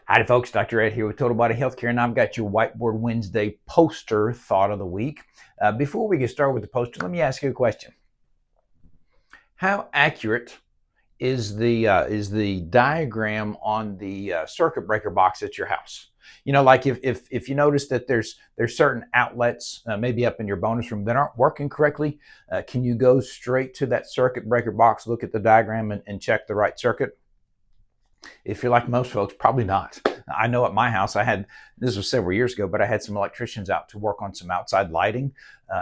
Howdy folks, Dr. Ed here with Total Body Healthcare, and I've got your Whiteboard Wednesday poster thought of the week. Before we get started with the poster, let me ask you a question. How accurate is the diagram on the circuit breaker box at your house? You know, like if you notice that there's certain outlets maybe up in your bonus room that aren't working correctly, can you go straight to that circuit breaker box, look at the diagram, and check the right circuit? If you're like most folks, probably not. I know at my house, this was several years ago, but I had some electricians out to work on some outside lighting,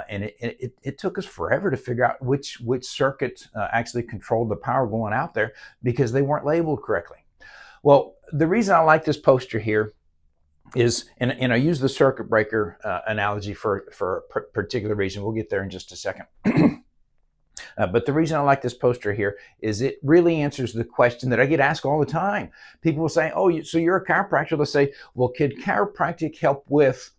and it took us forever to figure out which circuit actually controlled the power going out there because they weren't labeled correctly. Well, the reason I like this poster here is, and I use the circuit breaker analogy for a particular reason. We'll get there in just a second. But the reason I like this poster here is it really answers the question that I get asked all the time. People will say, oh, so you're a chiropractor. They'll say, well, could chiropractic help with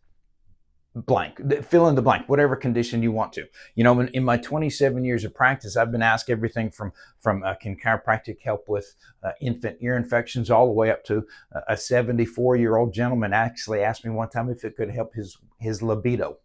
blank? Fill in the blank, whatever condition you want to. You know, in my 27 years of practice, I've been asked everything from can chiropractic help with infant ear infections all the way up to a 74-year-old gentleman actually asked me one time if it could help his libido.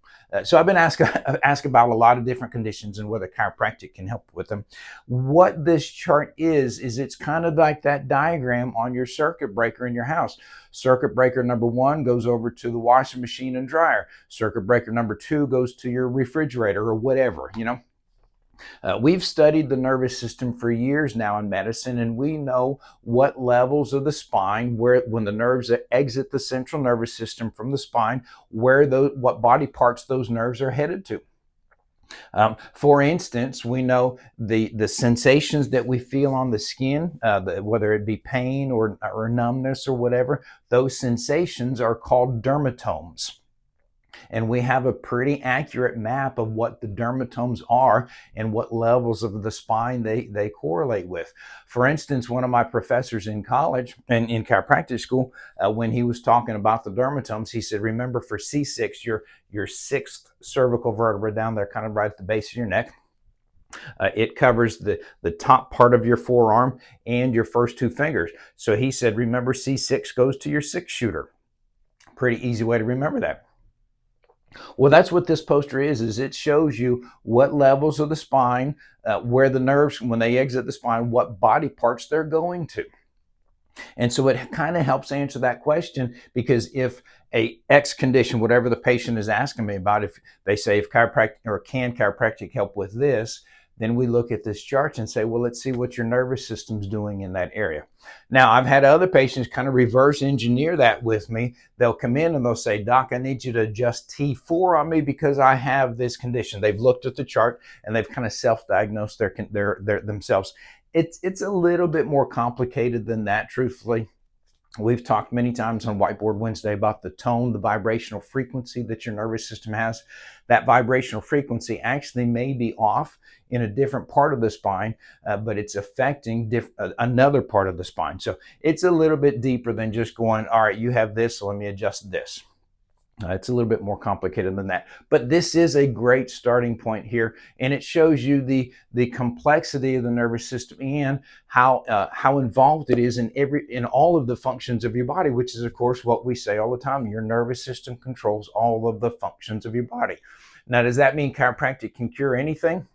So I've been asked about a lot of different conditions and whether chiropractic can help with them. What this chart is it's kind of like that diagram on your circuit breaker in your house. Circuit breaker number 1 goes over to the washing machine and dryer. Circuit breaker number 2 goes to your refrigerator or whatever, you know. We've studied the nervous system for years now in medicine, and we know what levels of the spine, when the nerves exit the central nervous system from the spine, what body parts those nerves are headed to. For instance, we know the sensations that we feel on the skin, whether it be pain or numbness or whatever, those sensations are called dermatomes. And we have a pretty accurate map of what the dermatomes are and what levels of the spine they correlate with. For instance, one of my professors in college and in chiropractic school, when he was talking about the dermatomes, he said, remember for C6, your sixth cervical vertebra down there, kind of right at the base of your neck, it covers the top part of your forearm and your first 2 fingers. So he said, remember C6 goes to your 6-shooter. Pretty easy way to remember that. Well, that's what this poster is it shows you what levels of the spine, where the nerves, when they exit the spine, what body parts they're going to. And so it kind of helps answer that question, because if a X condition, whatever the patient is asking me about, if they say if chiropractic or can chiropractic help with this, then we look at this chart and say, well, let's see what your nervous system's doing in that area. Now, I've had other patients kind of reverse engineer that with me. They'll come in and they'll say, Doc, I need you to adjust T4 on me because I have this condition. They've looked at the chart and they've kind of self-diagnosed themselves. It's a little bit more complicated than that, truthfully. We've talked many times on Whiteboard Wednesday about the tone, the vibrational frequency that your nervous system has. That vibrational frequency actually may be off in a different part of the spine, but it's affecting another part of the spine. So it's a little bit deeper than just going, all right, you have this, so let me adjust this. It's a little bit more complicated than that, but this is a great starting point here, and it shows you the complexity of the nervous system and how involved it is in all of the functions of your body, which is, of course, what we say all the time. Your nervous system controls all of the functions of your body. Now, does that mean chiropractic can cure anything?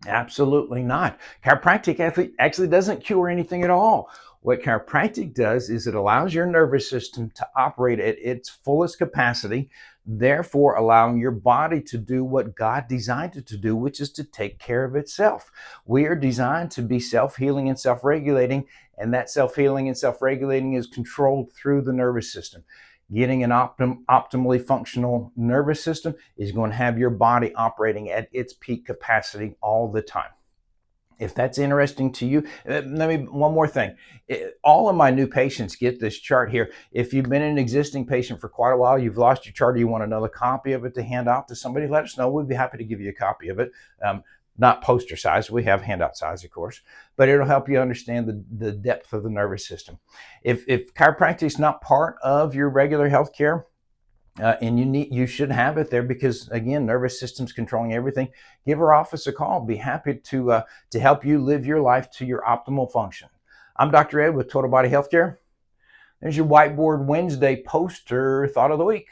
Absolutely not. Chiropractic actually doesn't cure anything at all. What chiropractic does is it allows your nervous system to operate at its fullest capacity, therefore allowing your body to do what God designed it to do, which is to take care of itself. We are designed to be self-healing and self-regulating, and that self-healing and self-regulating is controlled through the nervous system. Getting an optimally functional nervous system is going to have your body operating at its peak capacity all the time. If that's interesting to you, one more thing. All of my new patients get this chart here. If you've been an existing patient for quite a while, you've lost your chart, or you want another copy of it to hand out to somebody, let us know. We'd be happy to give you a copy of it. Not poster size. We have handout size, of course, but it'll help you understand the depth of the nervous system. If chiropractic is not part of your regular health care, and you should have it there because, again, nervous system's controlling everything. Give our office a call. Be happy to help you live your life to your optimal function. I'm Dr. Ed with Total Body Healthcare. There's your Whiteboard Wednesday poster thought of the week.